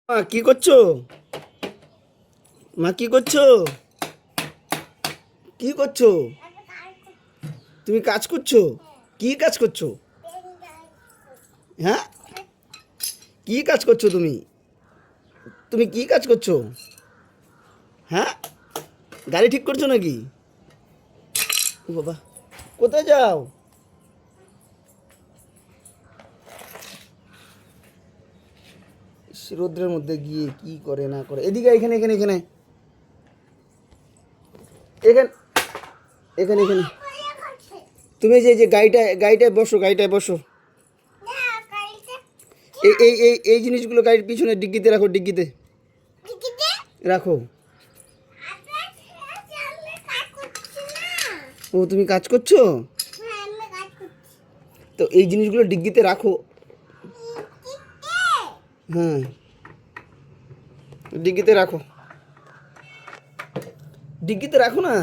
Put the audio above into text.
মা কি করছো? মা কি করছো? কি করছো? তুমি কাজ করছো? কি কাজ করছো? হ্যাঁ, কি কাজ করছো তুমি? তুমি কি কাজ করছো? হ্যাঁ, গাড়ি ঠিক করছো নাকি? ও বাবা, কোথায় যাও? ইস, রোদ্রের মধ্যে গিয়ে কি করে না করে। এদিকে, এখানে এখানে এখানে এখানে এখানে এখানে তুমি যে গাড়িটায় বসো, গাড়িটায় বসো। এই জিনিসগুলো গাড়ির পিছনে ডিগ্গিতে রাখো, ডিগ্গিতে রাখো। ও, তুমি কাজ করছো? তো এই জিনিসগুলো ডিগ্গিতে রাখো। হ্যাঁ, ডিগ্গিতে রাখো, ডিগ্গিতে রাখো না।